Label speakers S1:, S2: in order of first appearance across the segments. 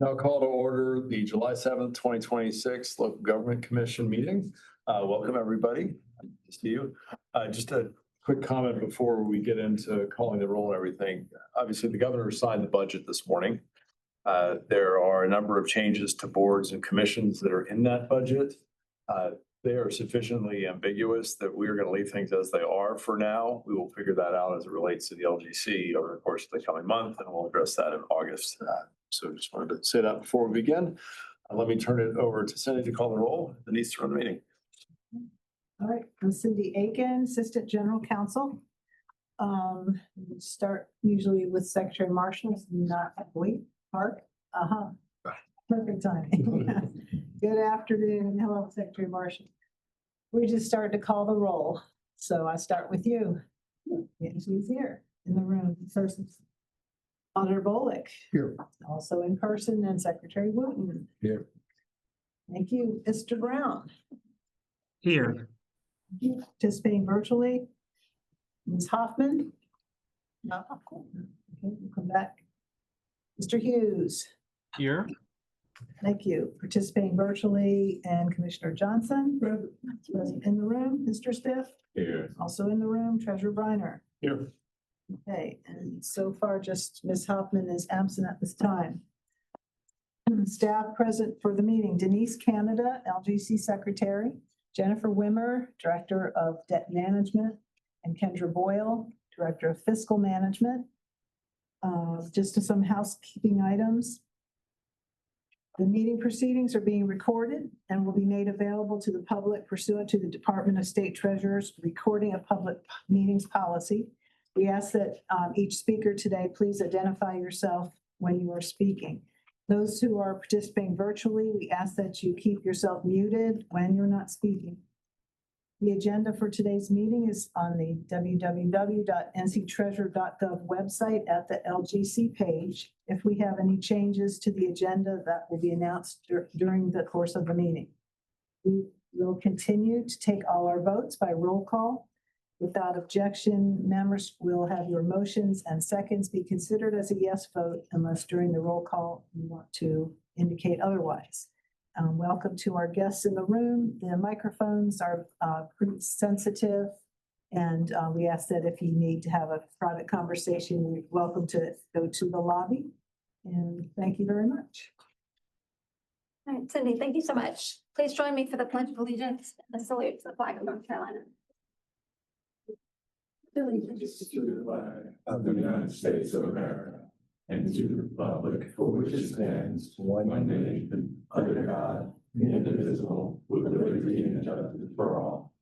S1: Now call to order the July 7th, 2026 Local Government Commission meeting. Welcome, everybody. Good to see you. Just a quick comment before we get into calling the roll and everything. Obviously, the governor signed the budget this morning. There are a number of changes to boards and commissions that are in that budget. They are sufficiently ambiguous that we're going to leave things as they are for now. We will figure that out as it relates to the LGC over the course of the coming month, and we'll address that in August. So just wanted to say that before we begin. Let me turn it over to Cindy to call the roll. Denise to run the meeting.
S2: All right, I'm Cindy Aiken, Assistant General Counsel. We start usually with Secretary Marshall, not wait, Park. Perfect timing. Good afternoon. Hello, Secretary Marshall. We just started to call the roll. So I start with you. She's here in the room in person. Auditor Bolick.
S1: Here.
S2: Also in person, and Secretary Wooten.
S1: Here.
S2: Thank you. Mr. Brown.
S3: Here.
S2: Participating virtually. Ms. Hoffman. No. Okay, we'll come back. Mr. Hughes.
S3: Here.
S2: Thank you. Participating virtually, and Commissioner Johnson. Present in the room. Mr. Stiff.
S1: Here.
S2: Also in the room. Treasurer Briner.
S1: Here.
S2: Okay, and so far just Ms. Hoffman is absent at this time. Staff present for the meeting: Denise Canada, LGC Secretary; Jennifer Wimmer, Director of Debt Management; and Kendra Boyle, Director of Fiscal Management. Just some housekeeping items. The meeting proceedings are being recorded and will be made available to the public pursuant to the Department of State Treasurer's Recording of Public Meetings Policy. We ask that each speaker today please identify yourself when you are speaking. Those who are participating virtually, we ask that you keep yourself muted when you're not speaking. The agenda for today's meeting is on the www.nctreasurer.gov website at the LGC page. If we have any changes to the agenda, that will be announced during the course of the meeting. We will continue to take all our votes by roll call. Without objection, members will have your motions and seconds be considered as a yes vote unless during the roll call you want to indicate otherwise. Welcome to our guests in the room. The microphones are pretty sensitive, and we ask that if you need to have a private conversation, you're welcome to go to the lobby. And thank you very much.
S4: All right, Cindy, thank you so much. Please join me for the Pledge of Allegiance and the salute to the flag of North Carolina.
S5: Allegiance to the flag of the United States of America and to the republic for which it stands, one nation, under God, indivisible, with liberty and justice for all.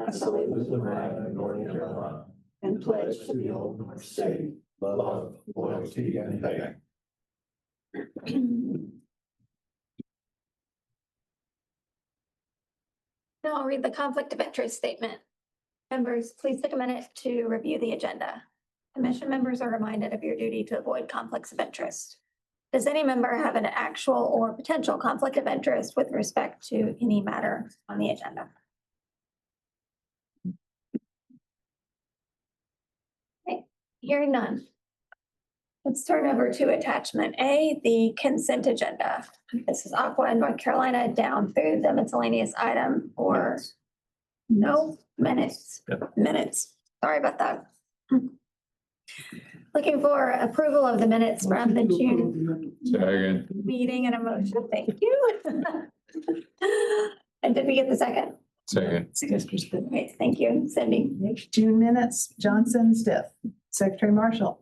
S5: I salute the flag of North Carolina and pledge to the old North State love, loyalty, and faith.
S4: Now I'll read the conflict of interest statement. Members, please take a minute to review the agenda. Commission members are reminded of your duty to avoid conflicts of interest. Does any member have an actual or potential conflict of interest with respect to any matter on the agenda? Okay, hearing none. Let's turn over to attachment A, the consent agenda. This is Aqua in North Carolina down through the miscellaneous item or no minutes.
S1: Yep.
S4: Minutes. Sorry about that. Looking for approval of the minutes from the June
S1: Second.
S4: meeting and a motion. Thank you. And did we get the second?
S1: Second.
S4: Okay, thank you, Cindy.
S2: June minutes, Johnson, Stiff. Secretary Marshall.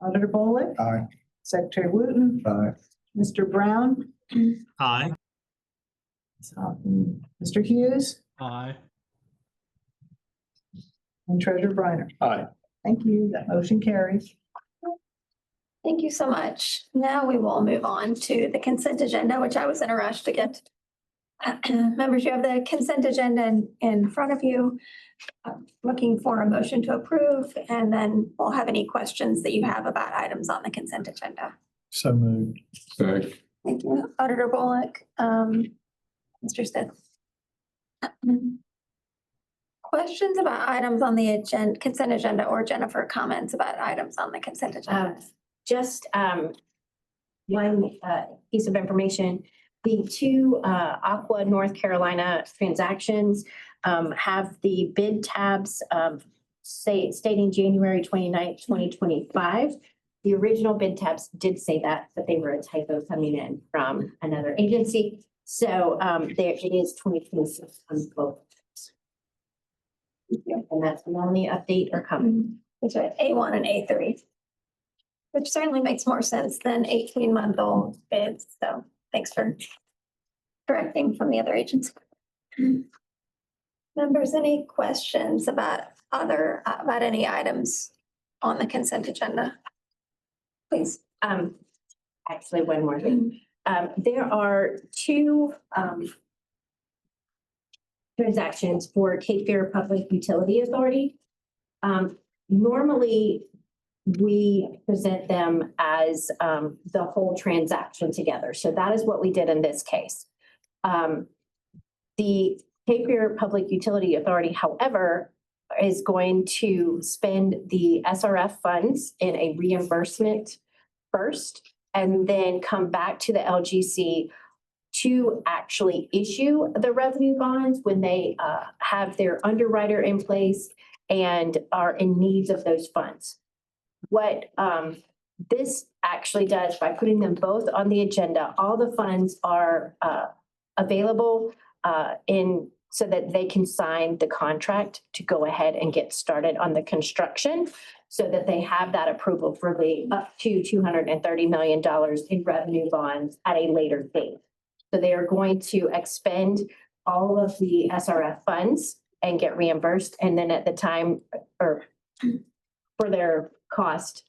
S2: Auditor Bolick.
S1: Aye.
S2: Secretary Wooten.
S1: Aye.
S2: Mr. Brown.
S3: Aye.
S2: Mr. Hughes
S3: Aye.
S2: and Treasurer Briner.
S1: Aye.
S2: Thank you. That motion carries.
S4: Thank you so much. Now we will move on to the consent agenda, which I was in a rush to get. Members, you have the consent agenda in front of you. Looking for a motion to approve, and then we'll have any questions that you have about items on the consent agenda.
S1: So moved. Second.
S4: Thank you. Auditor Bullock, Mr. Smith. Questions about items on the agenda, consent agenda, or Jennifer, comments about items on the consent agenda?
S6: one piece of information. The two Aqua North Carolina transactions have the bid tabs stating January 29th, 2025. The original bid tabs did say that, but they were a typo coming in from another agency. So there it is 2026 on both. And that's the only update or comment.
S4: That's right, A1 and A3. Which certainly makes more sense than 18-month-old bids, so thanks for correcting from the other agency. Members, any questions about about any items on the consent agenda? Please.
S6: Actually, one more thing. There are two transactions for Cape Fear Public Utility Authority. Normally, we present them as the whole transaction together. So that is what we did in this case. The Cape Fear Public Utility Authority, however, is going to spend the SRF funds in a reimbursement first, and then come back to the LGC to actually issue the revenue bonds when they have their underwriter in place and are in needs of those funds. What this actually does, by putting them both on the agenda, all the funds are available so that they can sign the contract to go ahead and get started on the construction, so that they have that approval for the up to $230 million in revenue bonds at a later date. So they are going to expend all of the SRF funds and get reimbursed, and then at the time or for their cost,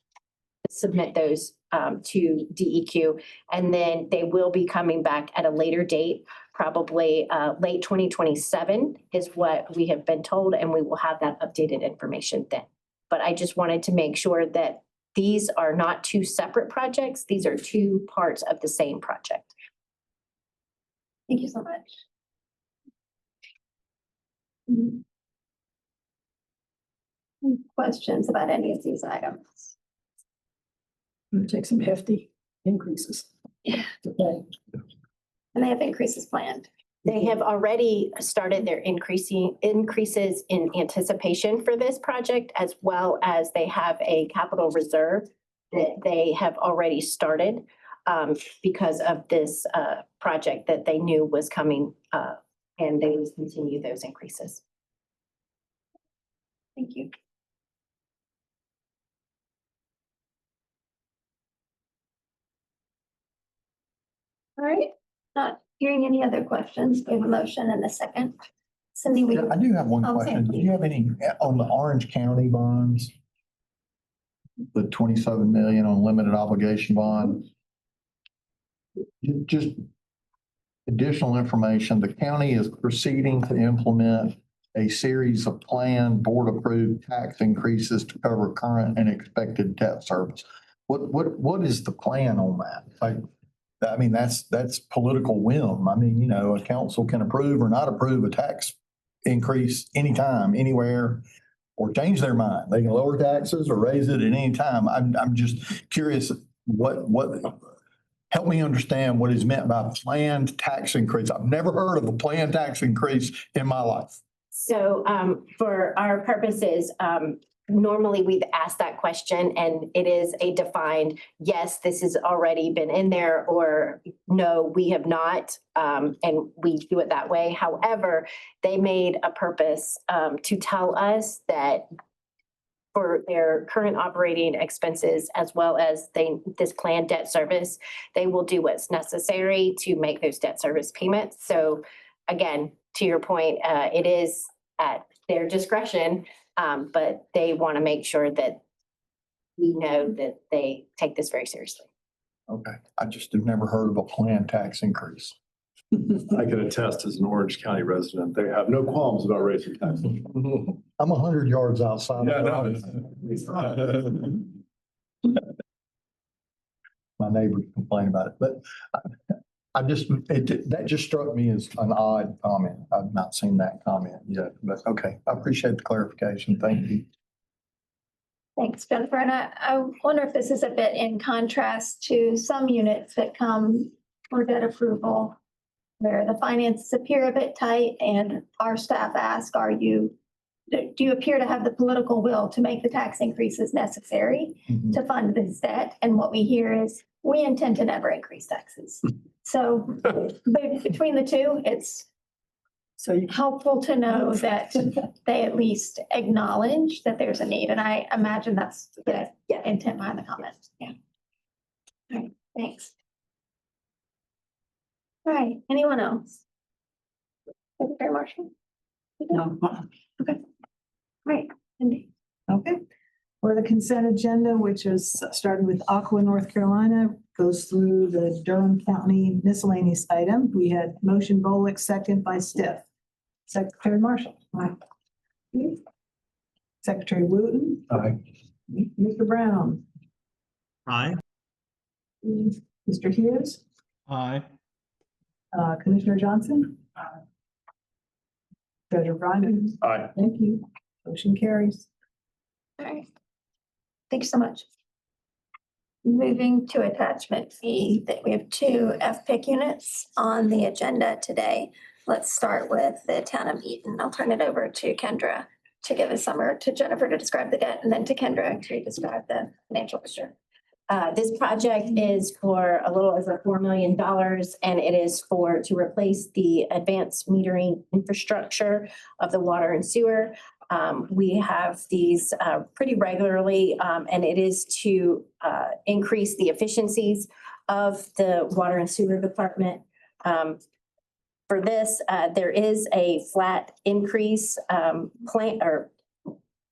S6: submit those to DEQ, and then they will be coming back at a later date, probably late 2027 is what we have been told, and we will have that updated information then. But I just wanted to make sure that these are not two separate projects. These are two parts of the same project.
S4: Thank you so much. Questions about any of these items?
S2: We'll take some hefty increases.
S4: Yeah.
S2: Okay.
S4: And they have increases planned.
S6: They have already started their increases in anticipation for this project, as well as they have a capital reserve that they have already started because of this project that they knew was coming, and they will continue those increases.
S4: Thank you. All right, not hearing any other questions, we have a motion and a second. Cindy, we,
S7: I do have one
S4: Oh,
S7: question.
S4: Sam.
S7: Do you have any on the Orange County bonds? The 27 million on limited obligation bond? Just additional information. The county is proceeding to implement a series of planned board-approved tax increases to cover current and expected debt service. What is the plan on that? I mean, that's political whim. I mean, you know, a council can approve or not approve a tax increase anytime, anywhere, or change their mind. They can lower taxes or raise it at any time. I'm just curious help me understand what is meant by planned tax increase. I've never heard of a planned tax increase in my life.
S6: So for our purposes, normally we've asked that question, and it is a defined, yes, this has already been in there, or no, we have not, and we do it that way. However, they made a purpose to tell us that for their current operating expenses, as well as this planned debt service, they will do what's necessary to make those debt service payments. So again, to your point, it is at their discretion, but they want to make sure that we know that they take this very seriously.
S7: Okay, I just have never heard of a planned tax increase.
S1: I can attest as an Orange County resident, they have no qualms about raising taxes.
S7: I'm 100 yards outside.
S1: Yeah,
S7: My neighbors complain about it, but that just struck me as an odd comment. I've not seen that comment yet, but okay, I appreciate the clarification. Thank you.
S4: Thanks, Jennifer. And I wonder if this is a bit in contrast to some units that come for debt approval where the finances appear a bit tight and our staff ask, do you appear to have the political will to make the tax increases necessary to fund this debt? And what we hear is, we intend to never increase taxes. So between the two, it's helpful to know that they at least acknowledge that there's a need. And I imagine that's the intent behind the comment. Yeah. All right, thanks. All right, anyone else? Secretary Marshall?
S2: No.
S4: Okay. All right, Cindy.
S2: Okay. For the consent agenda, which is starting with Aqua, North Carolina, goes through the Durham County miscellaneous item. We had motion Bolick, second by Stiff. Secretary Marshall. Aye. Secretary Wooten.
S7: Aye.
S2: Mr. Brown.
S3: Aye.
S2: Mr. Hughes.
S3: Aye.
S2: Commissioner Johnson. Treasurer Bryman.
S1: Aye.
S2: Thank you. Motion carries.
S4: All right. Thank you so much. Moving to attachment B, that we have 2 FPIC units on the agenda today. Let's start with the town of Eaton. I'll turn it over to Kendra to give a summary, to Jennifer to describe the debt, and then to Kendra to describe the financial picture.
S6: This project is for a little over $4 million, and it is to replace the advanced metering infrastructure of the water and sewer. We have these pretty regularly, and it is to increase the efficiencies of the water and sewer department. For this, there is a flat increase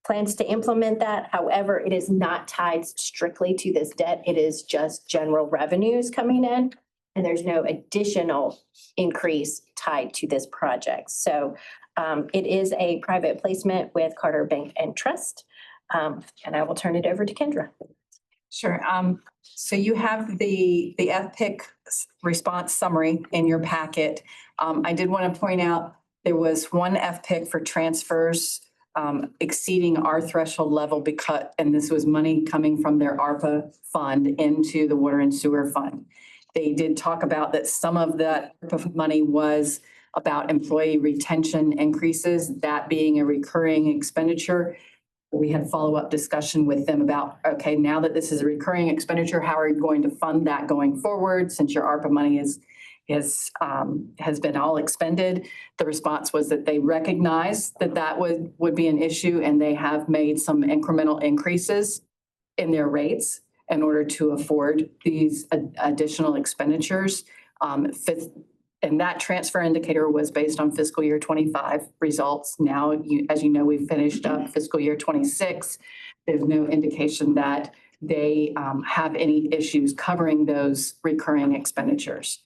S6: plans to implement that. However, it is not tied strictly to this debt. It is just general revenues coming in, and there's no additional increase tied to this project. So it is a private placement with Carter Bank and Trust. And I will turn it over to Kendra.
S8: Sure. So you have the FPIC response summary in your packet. I did want to point out there was one FPIC for transfers exceeding our threshold level and this was money coming from their ARPA fund into the water and sewer fund. They did talk about that some of that ARPA money was about employee retention increases, that being a recurring expenditure. We had follow-up discussion with them about, okay, now that this is a recurring expenditure, how are you going to fund that going forward since your ARPA money has been all expended? The response was that they recognize that would be an issue, and they have made some incremental increases in their rates in order to afford these additional expenditures. And that transfer indicator was based on fiscal year 25 results. Now, as you know, we've finished up fiscal year 26. There's no indication that they have any issues covering those recurring expenditures.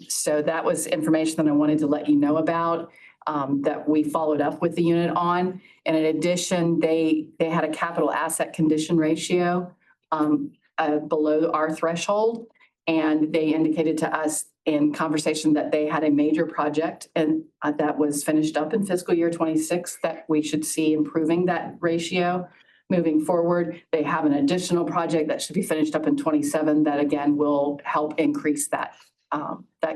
S8: So that was information that I wanted to let you know about, that we followed up with the unit on. And in addition, they had a capital asset condition ratio below our threshold. And they indicated to us in conversation that they had a major project and that was finished up in fiscal year 26, that we should see improving that ratio moving forward. They have an additional project that should be finished up in 27 that again will help increase that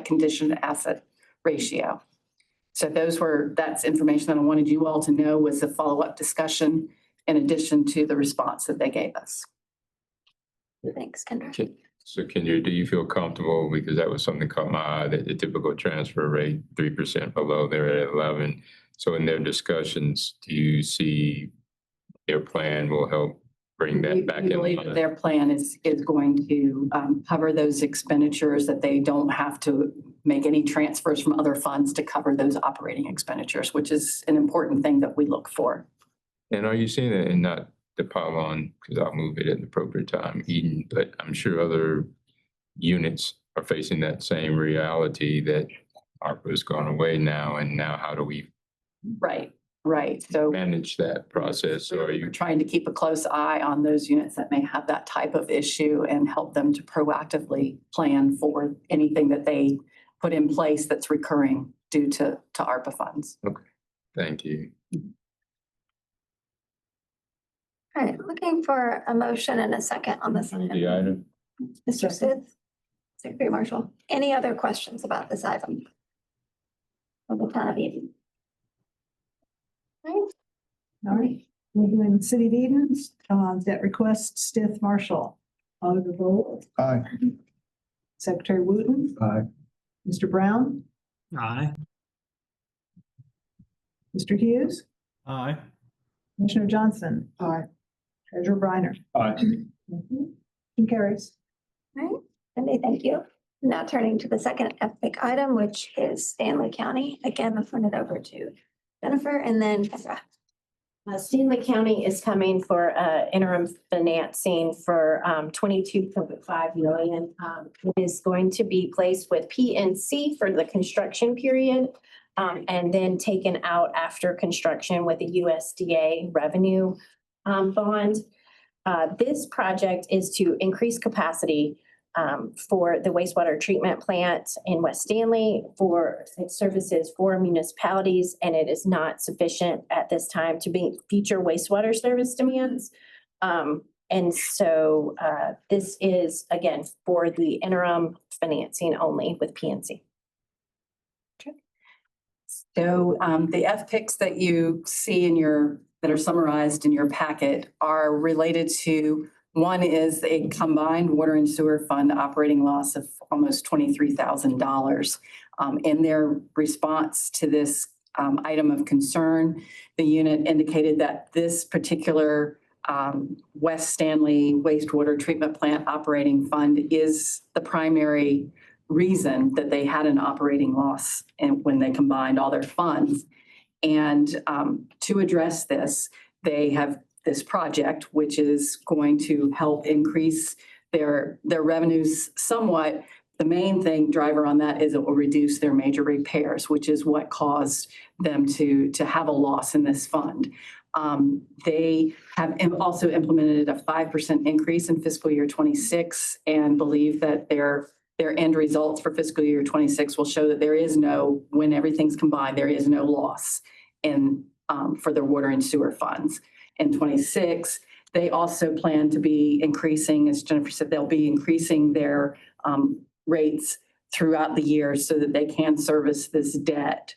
S8: condition asset ratio. So that's information that I wanted you all to know, was a follow-up discussion in addition to the response that they gave us.
S4: Thanks, Kendra.
S5: So Kendra, do you feel comfortable, because that was something that caught my eye, that the typical transfer rate, 3% below, they're at 11. So in their discussions, do you see their plan will help bring that back
S8: We
S5: in
S8: believe that
S5: line?
S8: their plan is going to cover those expenditures, that they don't have to make any transfers from other funds to cover those operating expenditures, which is an important thing that we look for.
S5: And are you seeing it, and not to pile on, because I'll move it at the appropriate time, Eden, but I'm sure other units are facing that same reality that ARPA has gone away now, and now how do we
S8: Right. So
S5: manage that process? Or are
S8: we're
S5: you,
S8: trying to keep a close eye on those units that may have that type of issue and help them to proactively plan for anything that they put in place that's recurring due to ARPA funds.
S5: thank you.
S4: All right, looking for a motion and a second on this item.
S5: The item.
S4: Mr. Stith, Secretary Marshall, any other questions about this item? Of the town of Eden? All right,
S2: All right, we're doing City of Eden, debt request, Stith Marshall. Auditor Bolt,
S7: Aye.
S2: Secretary Wooten,
S7: Aye.
S2: Mr. Brown,
S3: Aye.
S2: Mr. Hughes,
S3: Aye.
S2: Commissioner Johnson. Aye. Treasurer Briner.
S1: Aye.
S2: Motion carries.
S4: all right, Cindy, thank you. Now turning to the second epic item, which is Stanley County. Again, I'll turn it over to Jennifer and then Kendra.
S6: Stanley County is coming for interim financing for 22.5 million. It is going to be placed with PNC for the construction period and then taken out after construction with a USDA revenue bond. This project is to increase capacity for the wastewater treatment plant in West Stanley for its services for municipalities, and it is not sufficient at this time to meet future wastewater service demands. And so this is, again, for the interim financing only with PNC.
S8: So the FPICs that you see that are summarized in your packet are related to, one is a combined water and sewer fund operating loss of almost $23,000. In their response to this item of concern, the unit indicated that this particular West Stanley wastewater treatment plant operating fund is the primary reason that they had an operating loss and when they combined all their funds. And to address this, they have this project, which is going to help increase their revenues somewhat. The main driver on that is it will reduce their major repairs, which is what caused them to have a loss in this fund. They have also implemented a 5% increase in fiscal year 26 and believe that their end results for fiscal year 26 will show that when everything's combined, there is no loss for their water and sewer funds. In 26, they also plan to be increasing, as Jennifer said, they'll be increasing their rates throughout the year so that they can service this debt.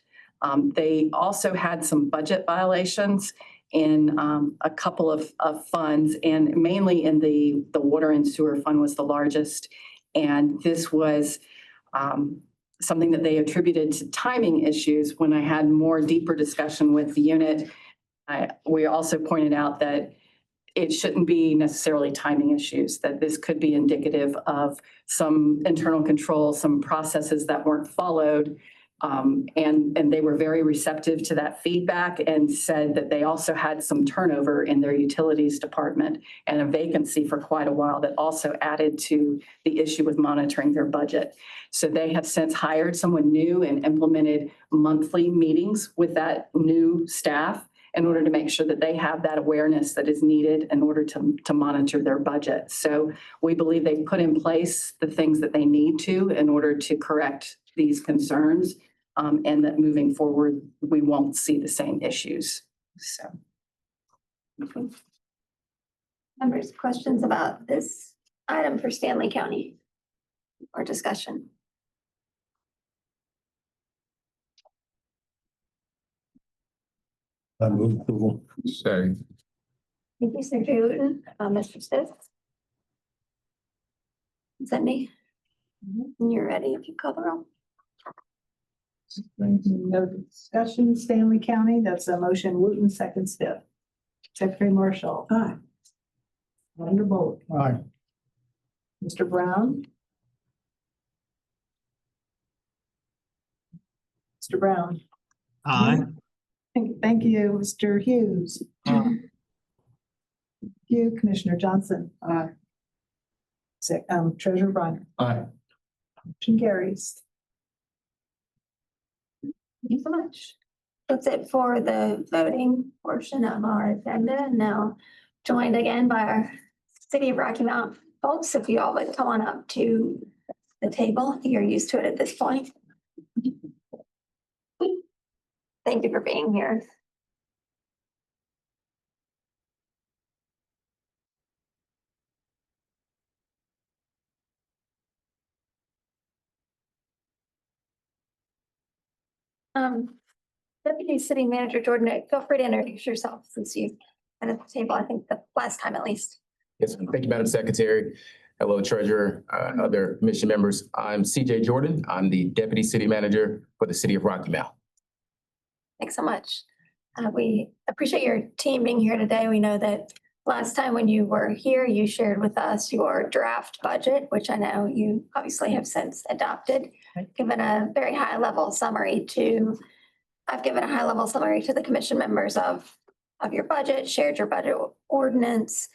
S8: They also had some budget violations in a couple of funds, and mainly in the water and sewer fund was the largest. And this was something that they attributed to timing issues. When I had more deeper discussion with the unit, we also pointed out that it shouldn't be necessarily timing issues, that this could be indicative of some internal control, some processes that weren't followed. And they were very receptive to that feedback and said that they also had some turnover in their utilities department and a vacancy for quite a while that also added to the issue with monitoring their budget. So they have since hired someone new and implemented monthly meetings with that new staff in order to make sure that they have that awareness that is needed in order to monitor their budget. So we believe they put in place the things that they need to in order to correct these concerns, and that moving forward, we won't see the same issues. So.
S4: Members, questions about this item for Stanley County or discussion?
S5: I move approval. Second.
S4: Thank you, Secretary Wooten. Mr. Stith? Cindy? When you're ready, if you call the roll.
S2: No discussion, Stanley County, that's a motion, Wooten, second Stith. Secretary Marshall. Aye. Auditor Bolt.
S7: Aye.
S2: Mr. Brown. Mr. Brown.
S3: Aye.
S2: Thank you, Mr. Hughes.
S3: Aye.
S2: You, Commissioner Johnson. Aye. Treasurer Briner.
S7: Aye.
S2: Motion carries.
S4: Thank you so much. That's it for the voting portion of our agenda. Now joined again by our City of Rocky Mount folks. If you all would come on up to the table, you're used to it at this point. Thank you for being here. Deputy City Manager Jordan, feel free to introduce yourself since you've been at the table, I think the last time at least.
S9: Yes, thank you, Madam Secretary. Hello, Treasurer, other commission members. I'm CJ Jordan. I'm the Deputy City Manager for the City of Rocky Mount.
S4: Thanks so much. We appreciate your team being here today. We know that last time when you were here, you shared with us your draft budget, which I know you obviously have since adopted. I've given a high-level summary to the commission members of your budget, shared your budget ordinance.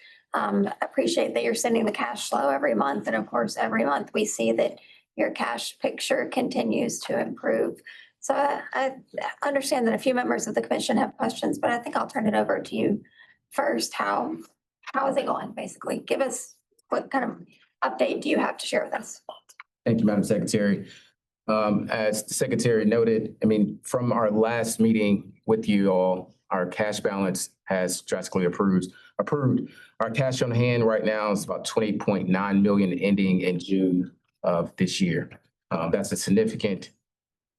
S4: Appreciate that you're sending the cash flow every month. And of course, every month we see that your cash picture continues to improve. So I understand that a few members of the commission have questions, but I think I'll turn it over to you first. How is it going, basically? Give us, what kind of update do you have to share with us?
S9: Thank you, Madam Secretary. As the Secretary noted, from our last meeting with you all, our cash balance has drastically approved. Our cash on hand right now is about 20.9 million ending in June of this year. That's a significant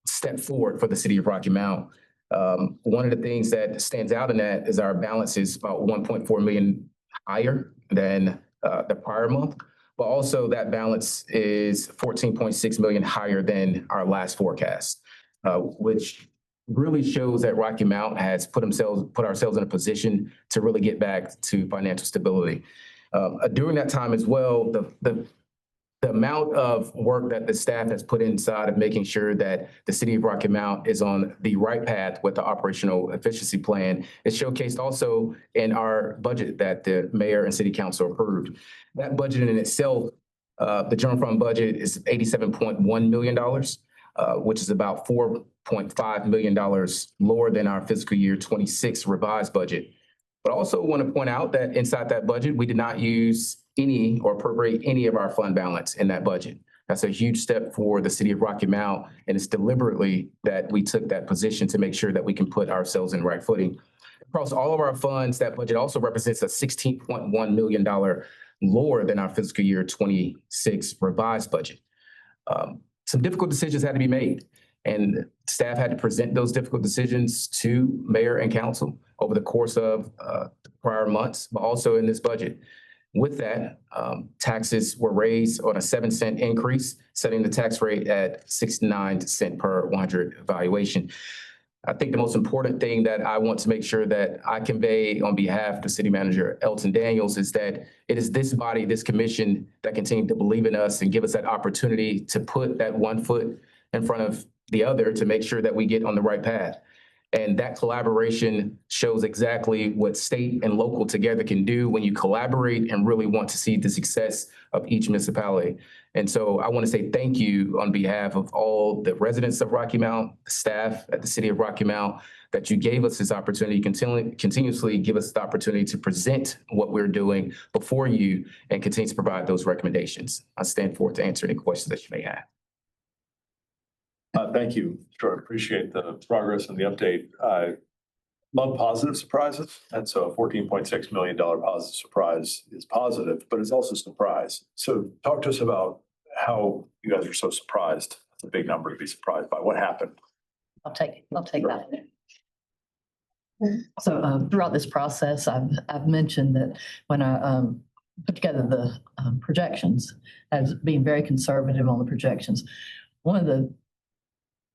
S9: step forward for the City of Rocky Mount. One of the things that stands out in that is our balance is about 1.4 million higher than the prior month, but also that balance is 14.6 million higher than our last forecast, which really shows that Rocky Mount has put ourselves in a position to really get back to financial stability. During that time as well, the amount of work that the staff has put inside of making sure that the City of Rocky Mount is on the right path with the operational efficiency plan is showcased also in our budget that the mayor and city council approved. That budget in itself, the general fund budget is $87.1 million, which is about $4.5 million lower than our fiscal year 26 revised budget. But I also want to point out that inside that budget, we did not use any or appropriate any of our fund balance in that budget. That's a huge step for the City of Rocky Mount, and it's deliberately that we took that position to make sure that we can put ourselves in right footing. Across all of our funds, that budget also represents a $16.1 million lower than our fiscal year 26 revised budget. Some difficult decisions had to be made, and staff had to present those difficult decisions to mayor and council over the course of the prior months, but also in this budget. With that, taxes were raised on a 7-cent increase, setting the tax rate at 69 cents per 100 valuation. I think the most important thing that I want to make sure that I convey on behalf of the City Manager Elton Daniels is that it is this body, this commission that continue to believe in us and give us that opportunity to put that one foot in front of the other to make sure that we get on the right path. And that collaboration shows exactly what state and local together can do when you collaborate and really want to see the success of each municipality. And so I want to say thank you on behalf of all the residents of Rocky Mount, the staff at the City of Rocky Mount, that you gave us this opportunity, continuously give us the opportunity to present what we're doing before you and continue to provide those recommendations. I stand forward to answer any questions that you may have.
S1: Thank you. Sure, appreciate the progress and the update. I love positive surprises. And so a $14.6 million positive surprise is positive, but it's also a surprise. So talk to us about how you guys are so surprised. It's a big number to be surprised by. What happened?
S10: I'll take that. So throughout this process, I've mentioned that when I put together the projections, as being very conservative on the projections, one of the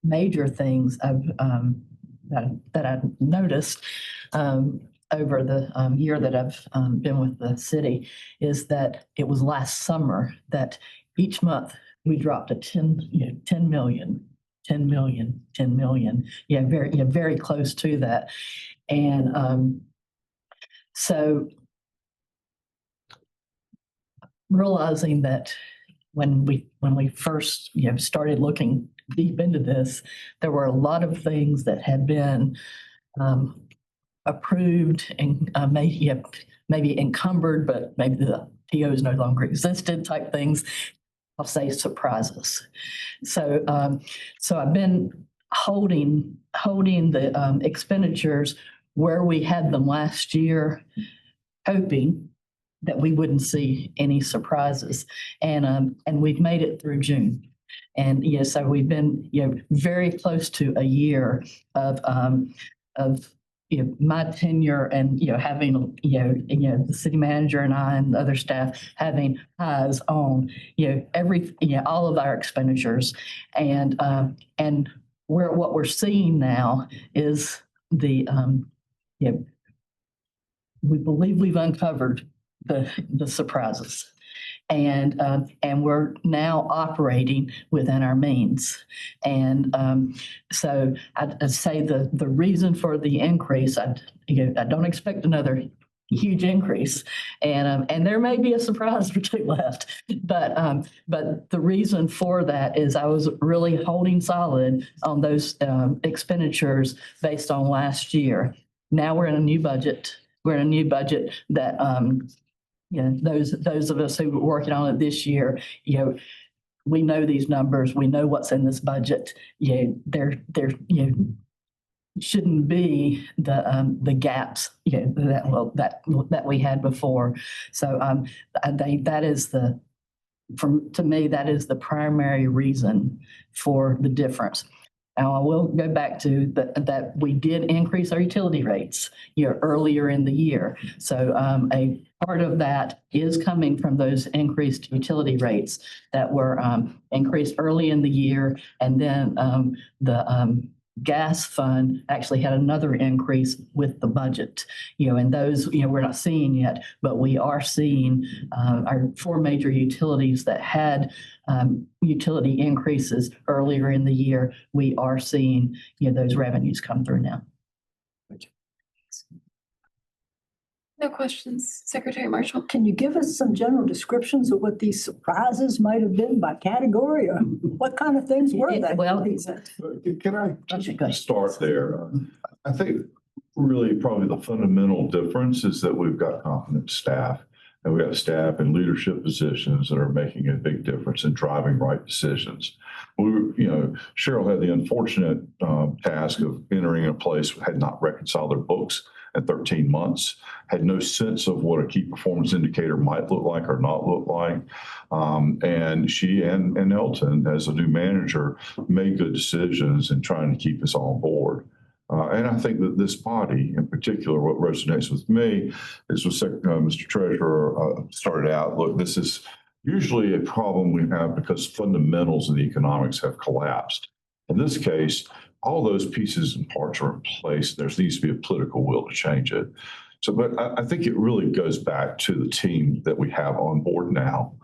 S10: major things that I've noticed over the year that I've been with the city is that it was last summer that each month we dropped a 10 million. Yeah, very close to that. And so realizing that when we first started looking deep into this, there were a lot of things that had been approved and maybe encumbered, but maybe the TOs no longer existed type things. I'll say surprises. So I've been holding the expenditures where we had them last year, hoping that we wouldn't see any surprises. And we've made it through June. And, so we've been, very close to a year of, my tenure and, having, the city manager and I and the other staff having eyes on, all of our expenditures. And what we're seeing now is we believe we've uncovered the surprises. And we're now operating within our means. And so I'd say the reason for the increase, I don't expect another huge increase. And there may be a surprise or two left. But the reason for that is I was really holding solid on those expenditures based on last year. Now we're in a new budget. We're in a new budget that those of us who were working on it this year, we know these numbers, we know what's in this budget. There shouldn't be the gaps, that we had before. So I think that is to me, that is the primary reason for the difference. Now, I will go back to that we did increase our utility rates earlier in the year. So a part of that is coming from those increased utility rates that were increased early in the year. And then the gas fund actually had another increase with the budget. And those, we're not seeing yet, but we are seeing our four major utilities that had utility increases earlier in the year. We are seeing, those revenues come through now.
S4: No questions, Secretary Marshall.
S11: Can you give us some general descriptions of what these surprises might have been by category, or what kind of things were they?
S10: Well,
S5: Can I
S10: Okay, go ahead.
S5: start there? I think really probably the fundamental difference is that we've got competent staff. And we have staff in leadership positions that are making a big difference in driving right decisions. Cheryl had the unfortunate task of entering a place that had not reconciled their books at 13 months, had no sense of what a key performance indicator might look like or not look like. And she and Elton, as a new manager, made good decisions in trying to keep us all on board. And I think that this body, in particular, what resonates with me is what Mr. Treasurer started out. Look, this is usually a problem we have because fundamentals of the economics have collapsed. In this case, all those pieces and parts are in place. There needs to be a political will to change it. So, but I think it really goes back to the team that we have on board now,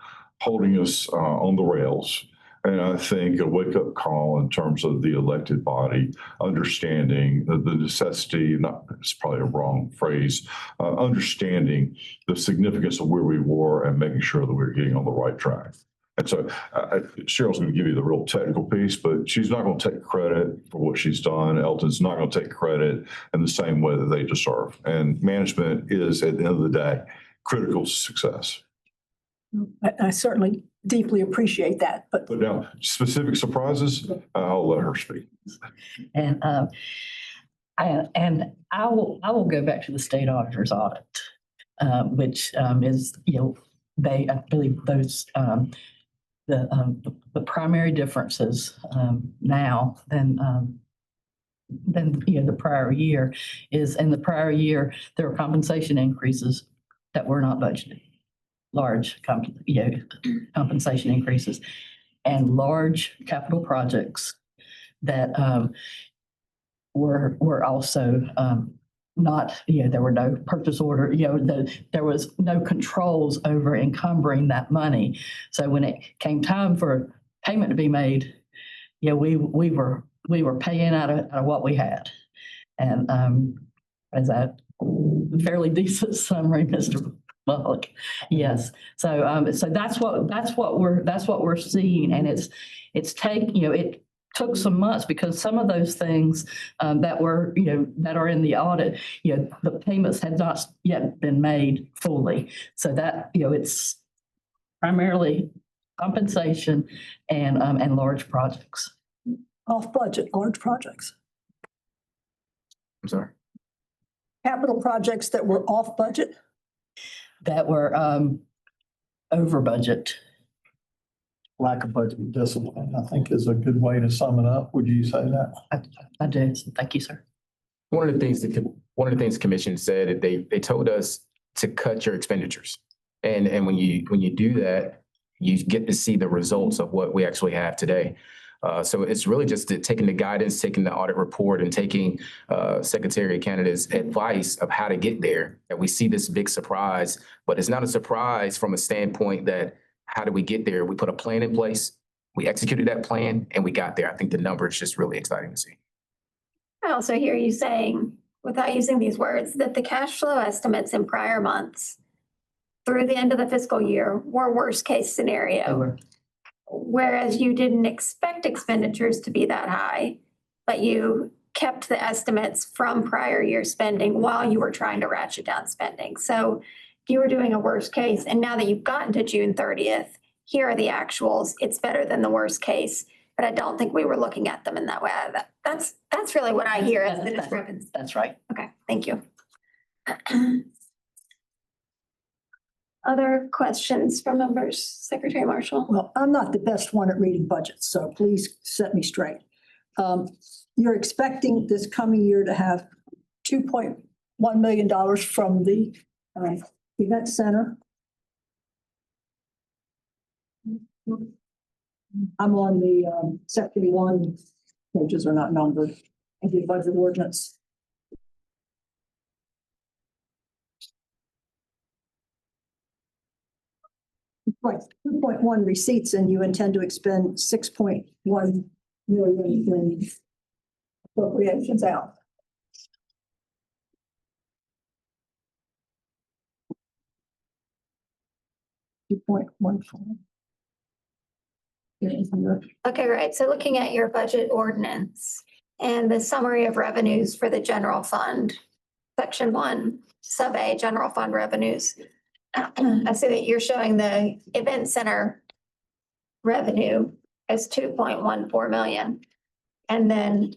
S5: holding us on the rails. And I think a wake-up call in terms of the elected body, understanding the necessity, it's probably a wrong phrase, understanding the significance of where we were and making sure that we're getting on the right track. And so Cheryl's going to give you the real technical piece, but she's not going to take credit for what she's done. Elton's not going to take credit in the same way that they deserve. And management is, at the end of the day, critical to success.
S11: I certainly deeply appreciate that, but
S5: now specific surprises, I'll let her speak.
S10: And I will go back to the state auditor's audit, which is, I believe those the primary differences now than the prior year is in the prior year there were compensation increases that were not budgeted. Large compensation increases and large capital projects that were also not, there were no purchase order, there was no controls over encumbering that money. So when it came time for payment to be made, we were paying out of what we had. And as a fairly decent summary, Mr. Bullock. Yes. So that's what we're seeing. And it took some months because some of those things that were, that are in the audit, the payments had not yet been made fully. So that, it's primarily compensation and large projects.
S11: off budget, large projects,
S9: I'm sorry.
S11: capital projects that were off budget.
S10: That were over budget.
S7: lack of budget discipline, I think is a good way to sum it up. Would you say that?
S10: I do. Thank you, sir.
S9: One of the things the commission said, that they told us to cut your expenditures. And when you do that, you get to see the results of what we actually have today. So it's really just taking the guidance, taking the audit report, and taking Secretary Canada's advice of how to get there. That we see this big surprise, but it's not a surprise from a standpoint that how do we get there? We put a plan in place, we executed that plan, and we got there. I think the number is just really exciting to see.
S4: I also hear you saying, without using these words, that the cash flow estimates in prior months through the end of the fiscal year were worst case scenario. Whereas you didn't expect expenditures to be that high, but you kept the estimates from prior year spending while you were trying to ratchet down spending. So you were doing a worst case, and now that you've gotten to June 30th, here are the actuals. It's better than the worst case, but I don't think we were looking at them in that way. That's really what I hear as the discrepancy.
S10: That's right.
S4: Okay, thank you. Other questions from members? Secretary Marshall?
S11: Well, I'm not the best one at reading budgets, so please set me straight. You're expecting this coming year to have $2.1 million from the event center. I'm on the section 1, pages are not numbered, of the budget ordinance. Right, 2.1 receipts, and you intend to expend 6.1 million in appropriations out. $2.14.
S4: Okay, right. So looking at your budget ordinance and the summary of revenues for the general fund, section 1, sub A, general fund revenues. I see that you're showing the event center revenue as 2.14 million. And then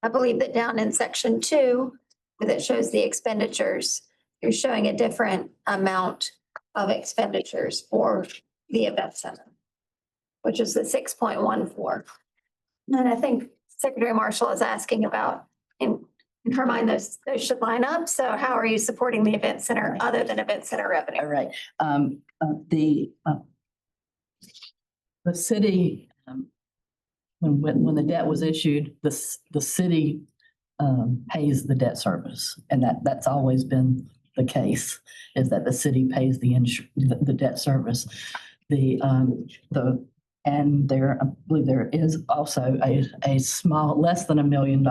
S4: I believe that down in section 2, where it shows the expenditures, you're showing a different amount of expenditures for the event center, which is the 6.14. And I think Secretary Marshall is asking about, in her mind, those should line up. So how are you supporting the event center other than event center revenue?
S10: All right. The city, when the debt was issued, the city pays the debt service, and that's always been the case, is that the city pays the debt service. And there, I believe there is also a small, less than $1 million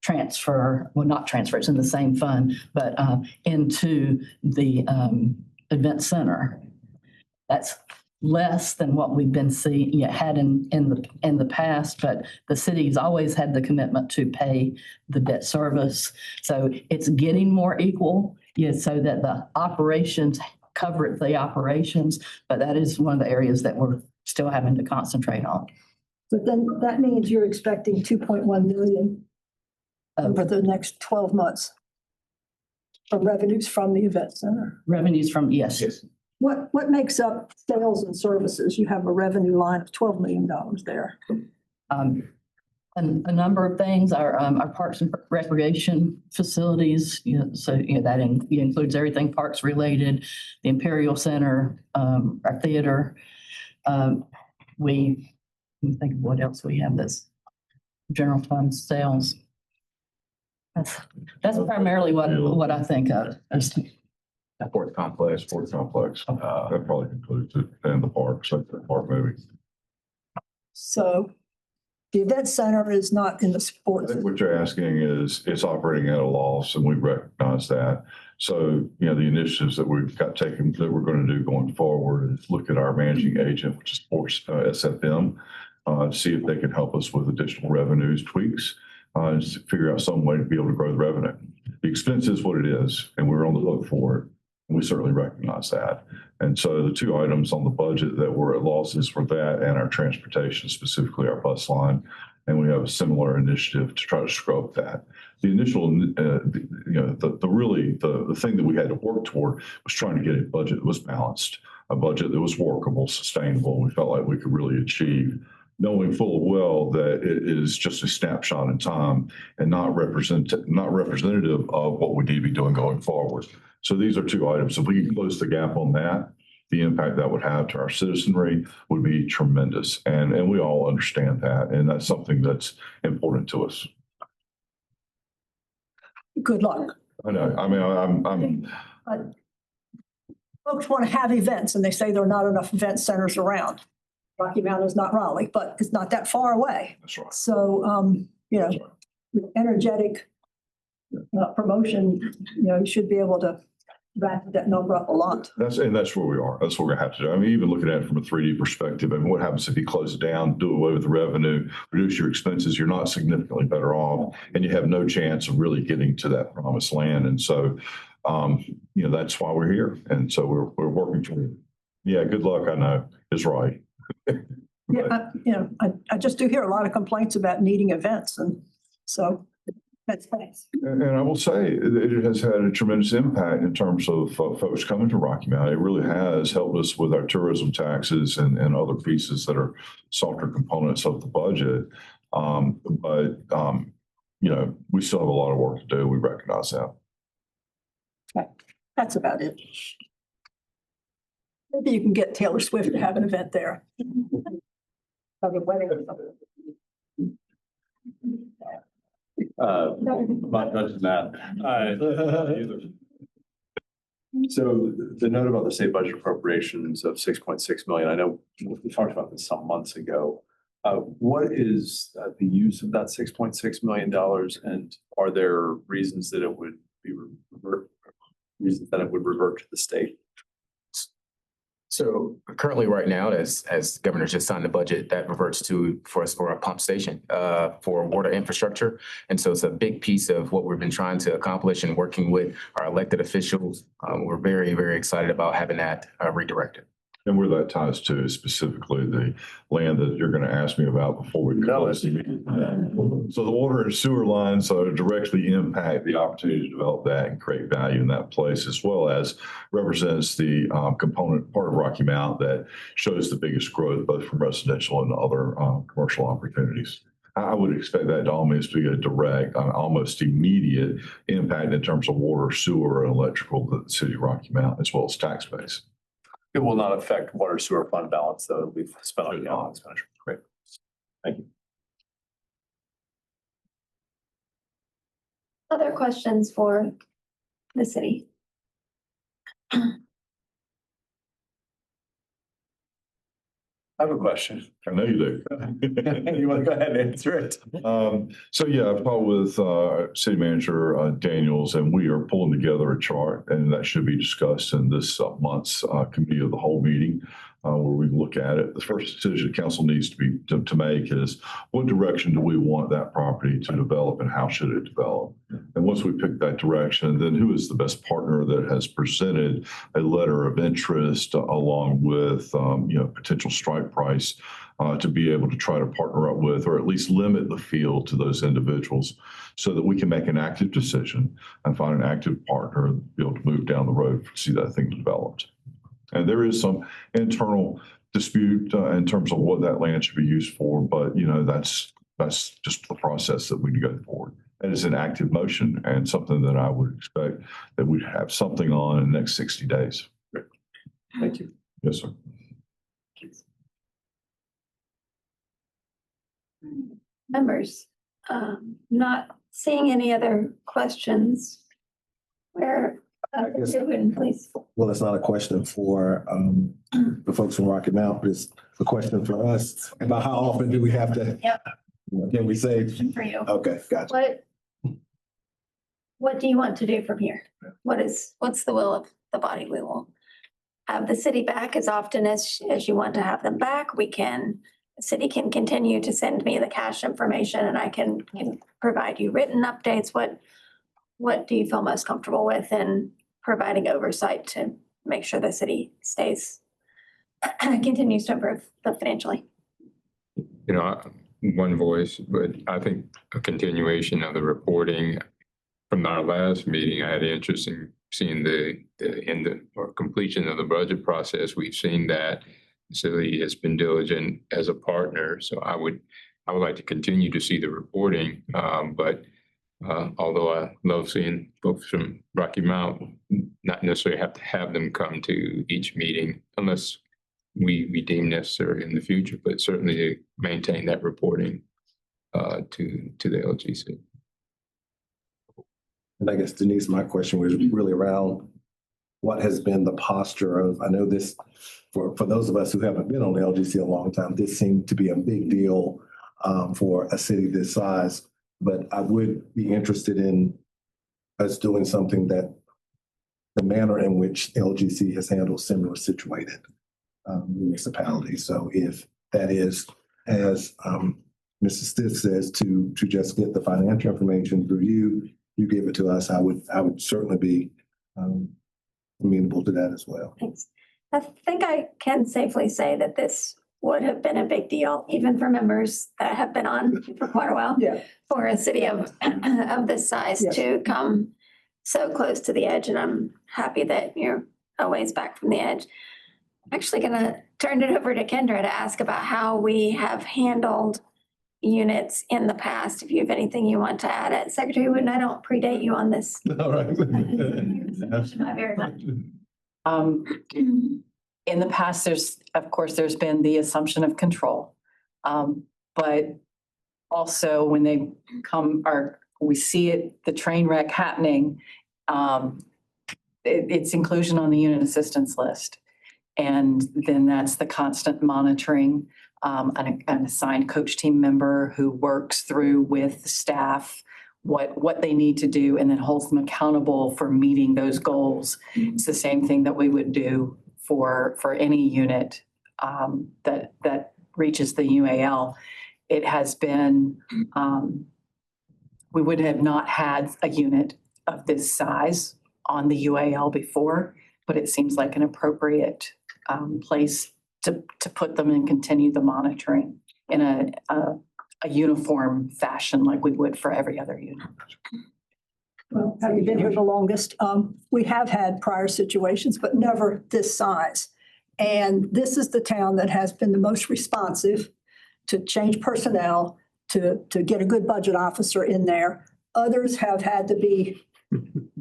S10: transfer, well, not transfer, it's in the same fund, but into the event center. That's less than what we've been seeing, had in the past, but the city's always had the commitment to pay the debt service. So it's getting more equal, so that the operations cover the operations, but that is one of the areas that we're still having to concentrate on.
S11: But then that means you're expecting 2.1 million over the next 12 months of revenues from the event center.
S10: Revenues from, yes.
S11: What makes up sales and services? You have a revenue line of $12 million there.
S10: A number of things, our parks and recreation facilities, so that includes everything parks related, the Imperial Center, our theater. Let me think of what else we have. This general fund sales. That's primarily what I think of.
S9: Sports complex.
S5: That probably includes it, and the park, park maybe.
S11: So the event center is not in the
S5: I
S11: sports.
S5: think what you're asking is, it's operating at a loss, and we recognize that. So, the initiatives that we've got taken, that we're going to do going forward, is look at our managing agent, which is Sports SFM, see if they can help us with additional revenues, tweaks, and figure out some way to be able to grow the revenue. The expense is what it is, and we're on the hook for it. And we certainly recognize that. And so the two items on the budget that were at losses were that and our transportation, specifically our bus line. And we have a similar initiative to try to scrub that. The initial, the thing that we had to work toward was trying to get a budget that was balanced. a budget that was workable, sustainable. We felt like we could really achieve, knowing full well that it is just a snapshot in time and not representative of what we need to be doing going forward. So these are two items. If we can close the gap on that, the impact that would have to our citizenry would be tremendous. And we all understand that. And that's something that's important to us.
S11: Good luck.
S5: I know. I mean, I'm
S11: Folks want to have events and they say there are not enough event centers around. Rocky Mountain is not Raleigh, but it's not that far away.
S5: that's right.
S11: So, you know, with energetic promotion, you know, you should be able to back that number up a lot.
S5: That's where we are. That's what we're gonna have to do. I mean, even looking at it from a 3D perspective, and what happens if you close it down, do away with the revenue, reduce your expenses, you're not significantly better off, and you have no chance of really getting to that promised land. And so, you know, that's why we're here. And so we're working toward it. Yeah, good luck, I know, is right.
S11: Yeah, you know, I just do hear a lot of complaints about needing events, and so that's thanks.
S5: And I will say it has had a tremendous impact in terms of folks coming to Rocky Mountain. It really has helped us with our tourism taxes and other pieces that are softer components of the budget. But you know, we still have a lot of work to do. We recognize that.
S11: Okay, that's about it. Maybe you can get Taylor Swift to have an event there. Have a wedding or something.
S1: Not touching that. So the note about the state budget appropriations of 6.6 million, I know we talked about this some months ago. What is the use of that $6.6 million, and are there reasons that it would be reasons that it would revert to the state?
S9: So currently, right now, as the governor just signed the budget, that reverts to for us for a pump station for water infrastructure. And so it's a big piece of what we've been trying to accomplish and working with our elected officials. We're very, very excited about having that redirected.
S5: And where that ties to is specifically the land that you're going to ask me about before we close the meeting. So the water and sewer lines directly impact the opportunity to develop that and create value in that place, as well as represents the component part of Rocky Mountain that shows the biggest growth, both from residential and other commercial opportunities. I would expect that to almost be a direct, almost immediate impact in terms of water, sewer, and electrical to the city of Rocky Mountain, as well as tax base.
S1: It will not affect water sewer fund balance, though. We've spent on capital expenditure. Great. Thank you.
S4: Other questions for the city?
S1: I have a question.
S5: I know you do.
S1: You want to go ahead and answer it?
S5: So yeah, I've talked with City Manager Daniels, and we are pulling together a chart, and that should be discussed in this month's committee of the whole meeting, where we look at it. The first decision the council needs to make is what direction do we want that property to develop, and how should it develop? And once we pick that direction, then who is the best partner that has presented a letter of interest along with potential strike price to be able to try to partner up with, or at least limit the field to those individuals, so that we can make an active decision and find an active partner and be able to move down the road to see that thing developed. And there is some internal dispute in terms of what that land should be used for, but that's just the process that we go forward. And it's an active motion and something that I would expect that we'd have something on in the next 60 days.
S1: Thank you.
S5: Yes, sir.
S4: Members, not seeing any other questions. Please.
S12: Well, it's not a question for the folks from Rocky Mountain, but it's a question for us about how often do we have to?
S4: Yep.
S12: Can we say?
S4: For you.
S12: Okay, gotcha.
S4: What do you want to do from here? What's the will of the body? We will have the city back as often as you want to have them back. The city can continue to send me the cash information, and I can provide you written updates. What do you feel most comfortable with in providing oversight to make sure the city continues to improve financially?
S13: One voice, but I think a continuation of the reporting from our last meeting. I had interest in
S5: seen the end or completion of the budget process. We've seen that the city has been diligent as a partner. So I would like to continue to see the reporting. But although I love seeing folks from Rocky Mount, not necessarily have to have them come to each meeting unless we deem necessary in the future, but certainly to maintain that reporting to the LGC.
S12: And I guess Denise, my question was really around what has been the posture of, I know this, for those of us who haven't been on the LGC a long time, this seemed to be a big deal for a city this size. But I would be interested in us doing something that the manner in which LGC has handled similar situated municipalities. So if that is, as Mrs. Stiff says, to just get the financial information through you give it to us, I would certainly be amenable to that as well.
S4: Thanks. I think I can safely say that this would have been a big deal, even for members that have been on for quite a while.
S11: Yeah.
S4: For a city of this size
S11: Yes.
S4: to come so close to the edge, and I'm happy that you're a ways back from the edge. I'm actually gonna turn it over to Kendra to ask about how we have handled units in the past. If you have anything you want to add, Secretary Wooten, I don't predate you on this.
S12: All right.
S4: Not very much.
S8: In the past, there's been the assumption of control. But also when they come, we see it, the train wreck happening, it's inclusion on the unit assistance list. And then that's the constant monitoring, an assigned coach team member who works through with staff what they need to do and then holds them accountable for meeting those goals. It's the same thing that we would do for any unit that reaches the UAL. It has been, we would have not had a unit of this size on the UAL before, but it seems like an appropriate place to put them and continue the monitoring in a uniform fashion like we would for every other unit.
S11: Well, having been here the longest, we have had prior situations, but never this size. And this is the town that has been the most responsive to change personnel, to get a good budget officer in there. Others have had to be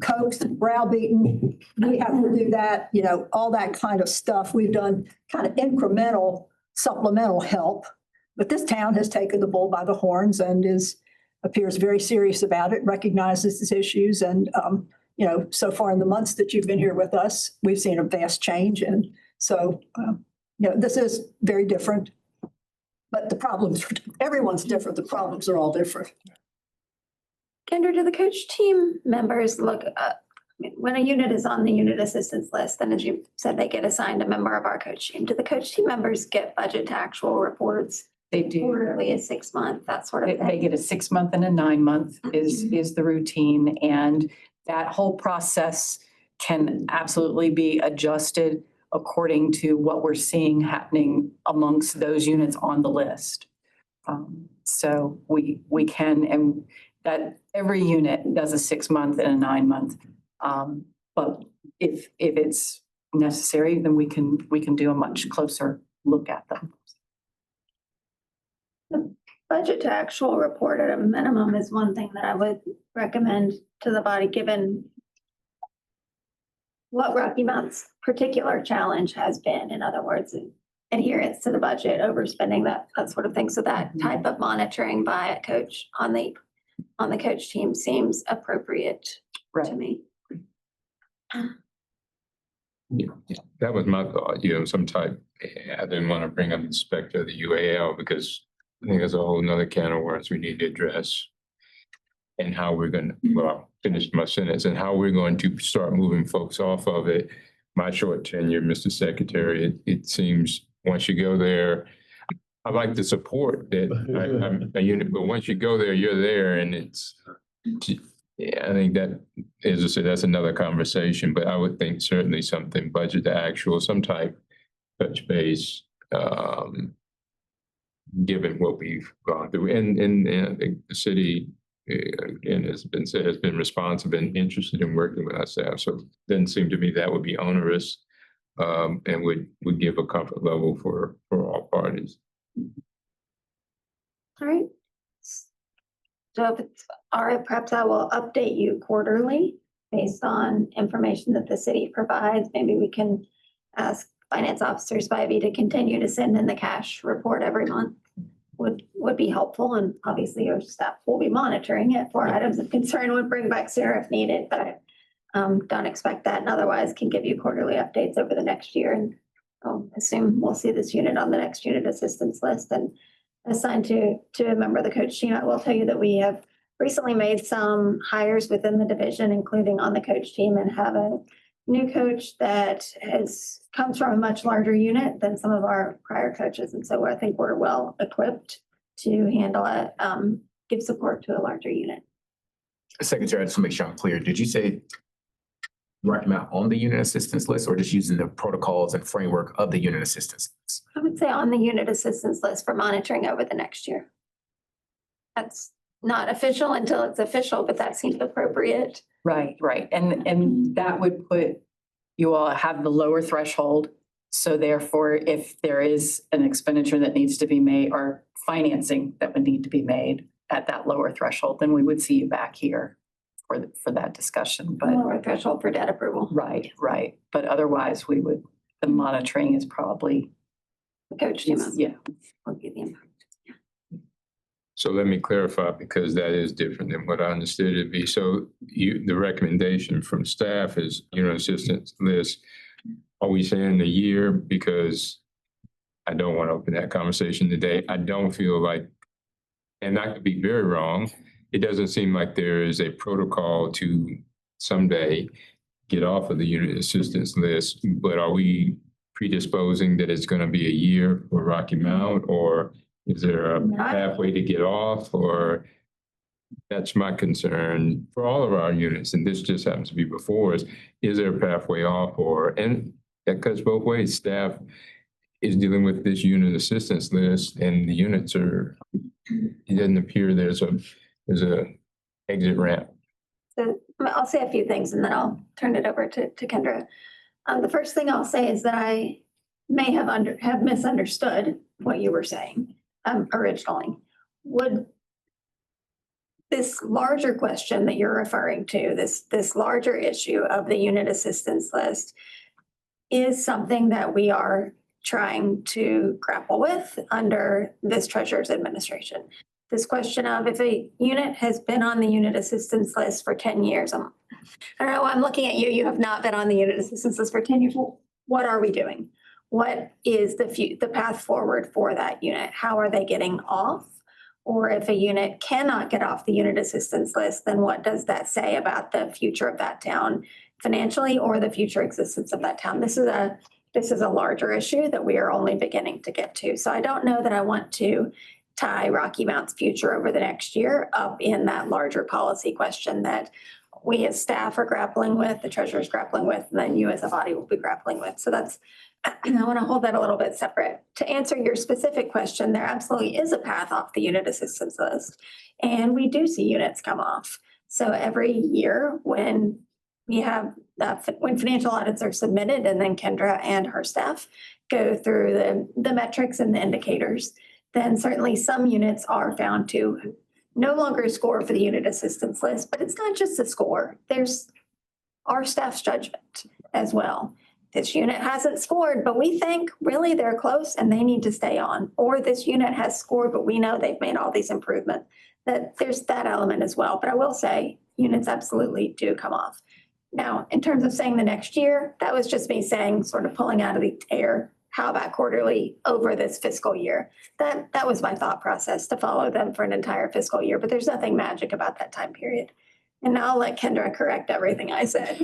S11: coaxed, browbeaten. We have to do that, all that kind of stuff. We've done kind of incremental supplemental help. But this town has taken the bull by the horns and appears very serious about it, recognizes its issues. And, so far in the months that you've been here with us, we've seen a vast change. And so, this is very different. But the problems, everyone's different. The problems are all different.
S4: Kendra, do the coach team members look up, when a unit is on the unit assistance list, then as you said, they get assigned a member of our coach team. Do the coach team members get budget to actual reports?
S8: They do.
S4: Quarterly, a 6 month, that sort of
S8: They
S4: thing?
S8: get a 6 month and a 9 month is the routine. And that whole process can absolutely be adjusted according to what we're seeing happening amongst those units on the list. So we can, and that every unit does a 6 month and a 9 month. But if it's necessary, then we can do a much closer look at them.
S4: The budget to actual report at a minimum is one thing that I would recommend to the body, given what Rocky Mount's particular challenge has been. In other words, adherence to the budget, overspending, that sort of thing. So that type of monitoring by a coach on the coach team seems appropriate to me.
S5: Yeah, that was my thought, some type, I didn't want to bring up the specter of the UAL because I think there's a whole nother can of worms we need to address. And how we're going to, well, finish my sentence, and how we're going to start moving folks off of it. My short tenure, Mr. Secretary, it seems once you go there, I like the support that I'm a unit, but once you go there, you're there, and yeah, I think that, as I said, that's another conversation, but I would think certainly something budget to actual, some type touch base, given what we've gone through. And I think the city again, has been said, has been responsive and interested in working with our staff. So it doesn't seem to me that would be onerous, and would give a comfort level for all parties.
S4: All right. So if it's all right, perhaps I will update you quarterly based on information that the city provides. Maybe we can ask Finance Officer Spivey to continue to send in the cash report every month. Would be helpful, and obviously your staff will be monitoring it for items of concern, would bring back sooner if needed, but don't expect that, and otherwise can give you quarterly updates over the next year, and assume we'll see this unit on the next unit assistance list and assigned to a member of the coach team. I will tell you that we have recently made some hires within the division, including on the coach team, and have a new coach that comes from a much larger unit than some of our prior coaches. And so I think we're well equipped to handle it, give support to a larger unit.
S9: Secretary, just to make sure I'm clear, did you say Rocky Mount on the unit assistance list or just using the protocols and framework of the unit assistance list?
S4: I would say on the unit assistance list for monitoring over the next year. That's not official until it's official, but that seems appropriate.
S8: Right, right. And that would put, you all have the lower threshold. So therefore, if there is an expenditure that needs to be made or financing that would need to be made at that lower threshold, then we would see you back here for that discussion. But
S4: Lower threshold for debt approval.
S8: right, right. But otherwise, the monitoring is probably,
S4: The coach team
S8: yeah.
S4: would be the impact.
S5: So let me clarify, because that is different than what I understood it to be. So the recommendation from staff is unit assistance list. Are we saying a year? Because I don't want to open that conversation today. I don't feel like, and I could be very wrong, it doesn't seem like there is a protocol to someday get off of the unit assistance list, but are we predisposing that it's going to be a year for Rocky Mount, or is there a pathway to get off? Or that's my concern for all of our units, and this just happens to be before us. Is there a pathway off, and that cuts both ways. Staff is dealing with this unit assistance list, and the units it doesn't appear there's a exit ramp.
S4: So I'll say a few things and then I'll turn it over to Kendra. The first thing I'll say is that I may have misunderstood what you were saying originally. Would this larger question that you're referring to, this larger issue of the unit assistance list, is something that we are trying to grapple with under this treasurer's administration. This question of if a unit has been on the unit assistance list for 10 years, I don't know, I'm looking at you, you have not been on the unit assistance list for 10 years. What are we doing? What is the path forward for that unit? How are they getting off? Or if a unit cannot get off the unit assistance list, then what does that say about the future of that town financially, or the future existence of that town? This is a larger issue that we are only beginning to get to. So I don't know that I want to tie Rocky Mount's future over the next year up in that larger policy question that we as staff are grappling with, the treasurer's grappling with, and then you as a body will be grappling with. So I want to hold that a little bit separate. To answer your specific question, there absolutely is a path off the unit assistance list, and we do see units come off. So every year when we have when financial audits are submitted, and then Kendra and her staff go through the metrics and the indicators, then certainly some units are found to no longer score for the unit assistance list. But it's not just a score. There's our staff's judgment as well. This unit hasn't scored, but we think really they're close and they need to stay on. Or this unit has scored, but we know they've made all these improvements. That there's that element as well. But I will say units absolutely do come off. Now, in terms of saying the next year, that was just me saying, sort of pulling out of the air, how about quarterly over this fiscal year? That was my thought process, to follow them for an entire fiscal year, but there's nothing magic about that time period. And I'll let Kendra correct everything I said.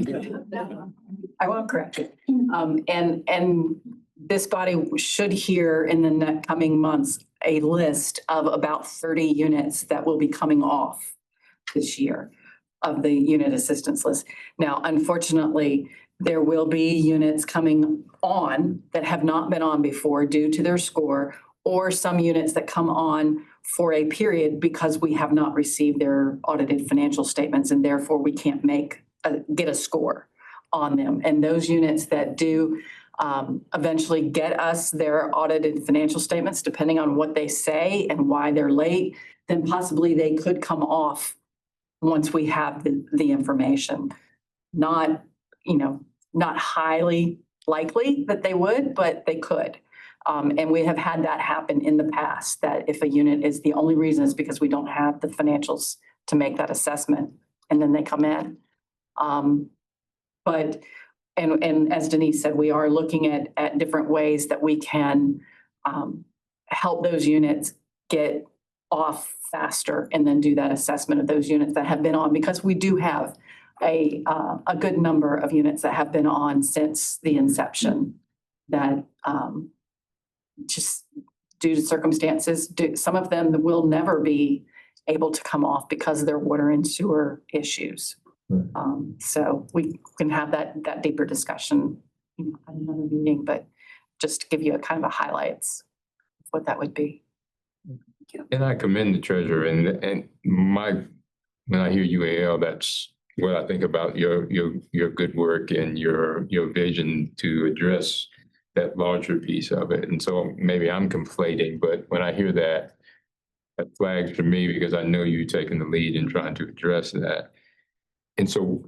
S8: I won't correct it. And this body should hear in the coming months a list of about 30 units that will be coming off this year of the unit assistance list. Now, unfortunately, there will be units coming on that have not been on before due to their score, or some units that come on for a period because we have not received their audited financial statements and therefore we can't get a score on them. And those units that do eventually get us their audited financial statements, depending on what they say and why they're late, then possibly they could come off once we have the information. Not, not highly likely that they would, but they could. And we have had that happen in the past, that if a unit is, the only reason is because we don't have the financials to make that assessment, and then they come in. But as Denise said, we are looking at different ways that we can help those units get off faster and then do that assessment of those units that have been on, because we do have a good number of units that have been on since the inception that just due to circumstances, some of them will never be able to come off because of their water and sewer issues. So we can have that deeper discussion at another meeting, but just to give you a kind of a highlights of what that would be.
S5: And I commend the treasurer and when I hear UAL, that's what I think about your good work and your vision to address that larger piece of it. And so maybe I'm conflating, but when I hear that flags for me, because I know you taking the lead in trying to address that. And so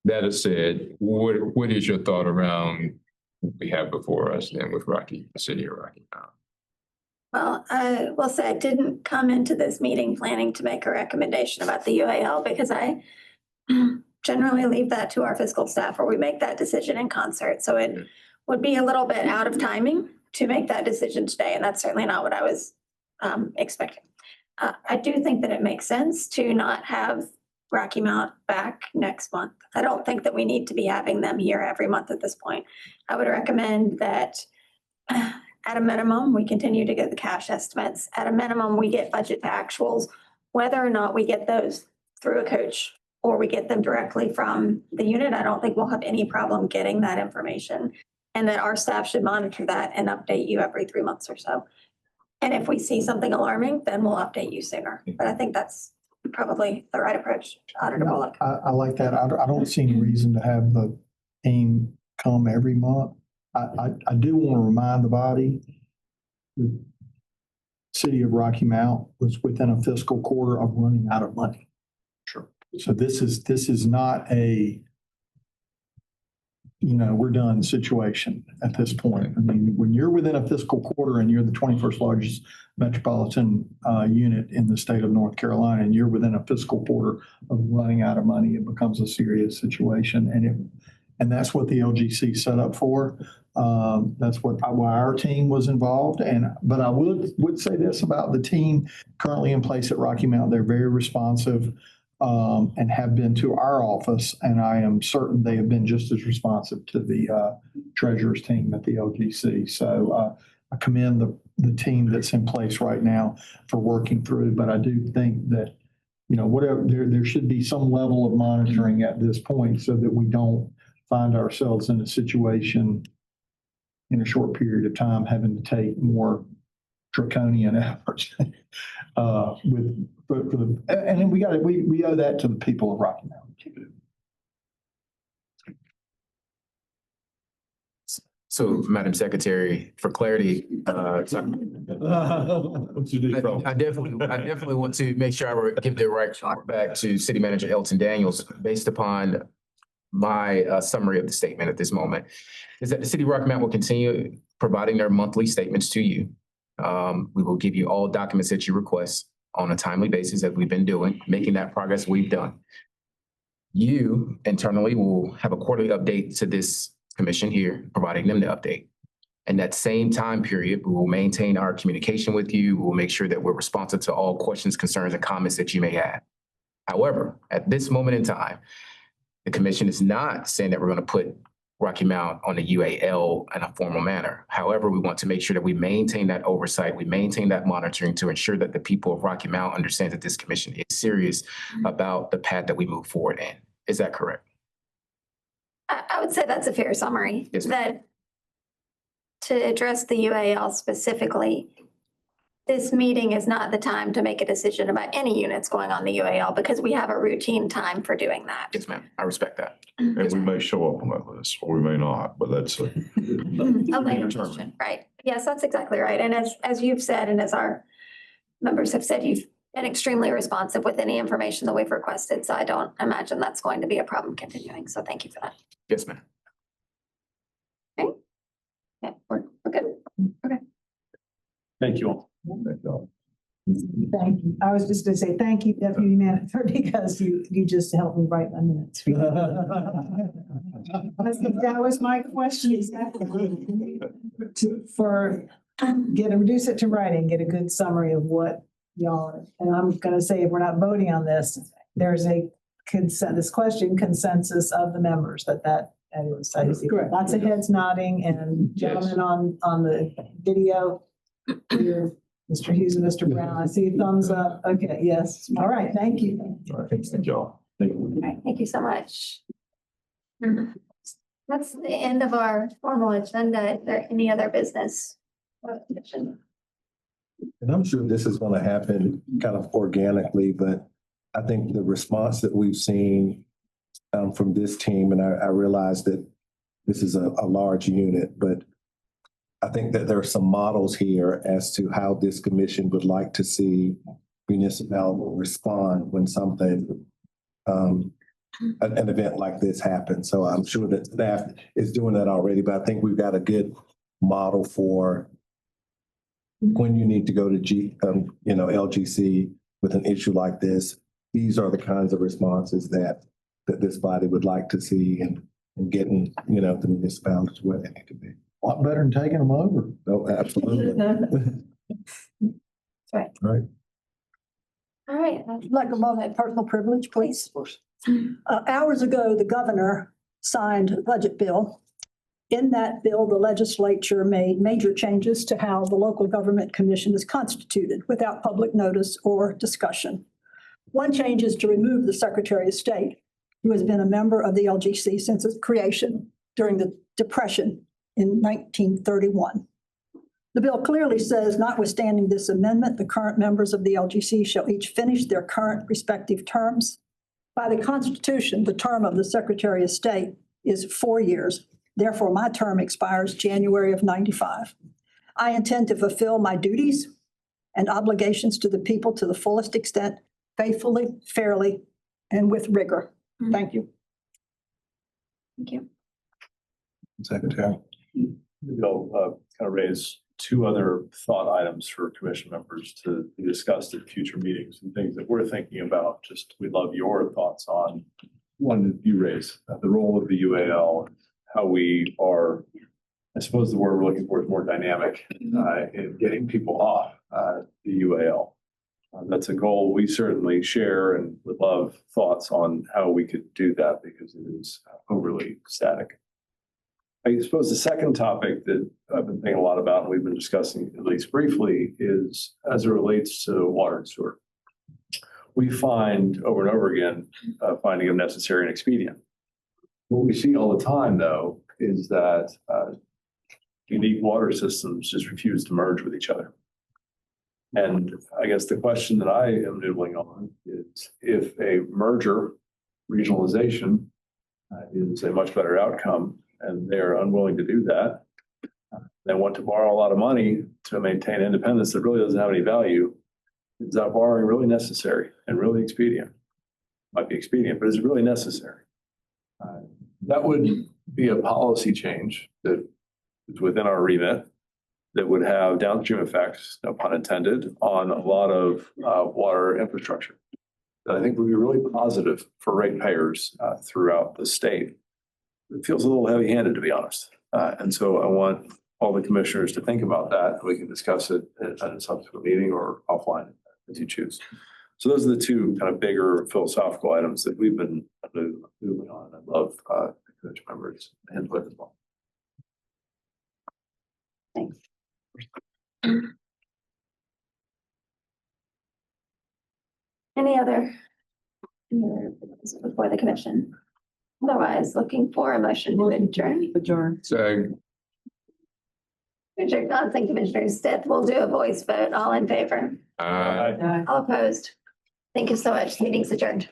S5: that is said, what is your thought around what we have before us then with the city of Rocky Mount?
S4: Well, I will say I didn't come into this meeting planning to make a recommendation about the UAL because I generally leave that to our fiscal staff where we make that decision in concert. So it would be a little bit out of timing to make that decision today, and that's certainly not what I was expecting. I do think that it makes sense to not have Rocky Mount back next month. I don't think that we need to be having them here every month at this point. I would recommend that at a minimum, we continue to get the cash estimates. At a minimum, we get budget to actuals, whether or not we get those through a coach or we get them directly from the unit. I don't think we'll have any problem getting that information, and that our staff should monitor that and update you every 3 months or so. And if we see something alarming, then we'll update you sooner. But I think that's probably the right approach, Auditor Bullock.
S7: I like that. I don't see any reason to have the team come every month. I do want to remind the body, the city of Rocky Mount was within a fiscal quarter of running out of money. Sure. So this is not a, we're done situation at this point. I mean, when you're within a fiscal quarter and you're the 21st largest metropolitan unit in the state of North Carolina, and you're within a fiscal quarter of running out of money, it becomes a serious situation. And that's what the LGC set up for. That's why our team was involved. But I would say this about the team currently in place at Rocky Mount. They're very responsive and have been to our office. And I am certain they have been just as responsive to the treasurer's team at the LGC. So I commend the team that's in place right now for working through. But I do think that, whatever, there should be some level of monitoring at this point so that we don't find ourselves in a situation in a short period of time having to take more draconian efforts and then we owe that to the people of Rocky Mount.
S9: So, Madam Secretary, for clarity, I definitely want to make sure I give the right shot back to City Manager Elton Daniels based upon my summary of the statement at this moment, is that the City of Rocky Mount will continue providing their monthly statements to you. We will give you all documents that you request on a timely basis, as we've been doing, making that progress we've done. You internally will have a quarterly update to this commission here, providing them the update. In that same time period, we will maintain our communication with you. We'll make sure that we're responsive to all questions, concerns, and comments that you may have. However, at this moment in time, the commission is not saying that we're going to put Rocky Mount on the UAL in a formal manner. However, we want to make sure that we maintain that oversight, we maintain that monitoring to ensure that the people of Rocky Mount understand that this commission is serious about the path that we move forward in. Is that correct?
S4: I would say that's a fair summary.
S9: Yes,
S4: that to address the UAL specifically, this meeting is not the time to make a decision about any units going on the UAL because we have a routine time for doing that.
S9: Yes, ma'am. I respect that.
S5: And we may show up on that list, or we may not, but that's a.
S4: A later question, right? Yes, that's exactly right. And as you've said, and as our members have said, you've been extremely responsive with any information that we've requested. So I don't imagine that's going to be a problem continuing. So thank you for that.
S9: Yes, ma'am.
S4: Yeah, we're good.
S1: Thank you all.
S2: Thank you. I was just gonna say, thank you, Deputy Manager, because you just helped me write my minutes. That was my question exactly. Reduce it to writing, get a good summary of what y'all are. And I'm gonna say, if we're not voting on this, there's a consensus of the members that is, I see
S11: Correct.
S2: lots of heads nodding and gentlemen on the video. Here, Mr. Hughes and Mr. Brown, I see a thumbs up. Okay, yes. All right, thank you.
S5: All right, thank y'all. Thank you.
S4: All right, thank you so much. That's the end of our formal agenda. Is there any other business?
S12: And I'm sure this is going to happen kind of organically, but I think the response that we've seen from this team, and I realize that this is a large unit, but I think that there are some models here as to how this commission would like to see municipalities respond when something, an event like this happens. So I'm sure that staff is doing that already, but I think we've got a good model for when you need to go to LGC with an issue like this. These are the kinds of responses that this body would like to see and getting, the municipalities where they need to be.
S7: A lot better than taking them over.
S12: Oh, absolutely.
S4: Right.
S12: Right.
S4: All right.
S11: I'd like a moment of personal privilege, please. Hours ago, the governor signed a budget bill. In that bill, the legislature made major changes to how the local government commission is constituted without public notice or discussion. One change is to remove the Secretary of State, who has been a member of the LGC since its creation during the Depression in 1931. The bill clearly says, notwithstanding this amendment, the current members of the LGC shall each finish their current respective terms. By the Constitution, the term of the Secretary of State is 4 years. Therefore, my term expires January of 95. I intend to fulfill my duties and obligations to the people to the fullest extent, faithfully, fairly, and with rigor. Thank you.
S4: Thank you.
S12: Secretary.
S1: We'll kind of raise two other thought items for commission members to be discussed at future meetings and things that we're thinking about. Just we'd love your thoughts on one that you raise, the role of the UAL, how we are, I suppose the word we're looking for is more dynamic in getting people off the UAL. That's a goal we certainly share and would love thoughts on how we could do that because it is overly static. I suppose the second topic that I've been thinking a lot about, and we've been discussing at least briefly, is as it relates to water and sewer. We find over and over again, finding them necessary and expedient. What we see all the time, though, is that unique water systems just refuse to merge with each other. And I guess the question that I am noodling on is if a merger, regionalization, is a much better outcome, and they're unwilling to do that, they want to borrow a lot of money to maintain independence that really doesn't have any value. Is that borrowing really necessary and really expedient? Might be expedient, but is it really necessary? That would be a policy change that is within our remit that would have downstream effects, no pun intended, on a lot of water infrastructure that I think would be really positive for ratepayers throughout the state. It feels a little heavy-handed, to be honest. And so I want all the commissioners to think about that. We can discuss it at a subsequent meeting or offline as you choose. So those are the two kind of bigger philosophical items that we've been moving on. I'd love the coach members input as well.
S4: Thanks. Any other business before the commission? Otherwise, looking for a motion to adjourn.
S2: Adjourn.
S5: So
S4: Commissioner Johnson, Commissioner Stith, we'll do a voice vote. All in favor?
S9: Aye.
S4: All opposed? Thank you so much. Meeting's adjourned.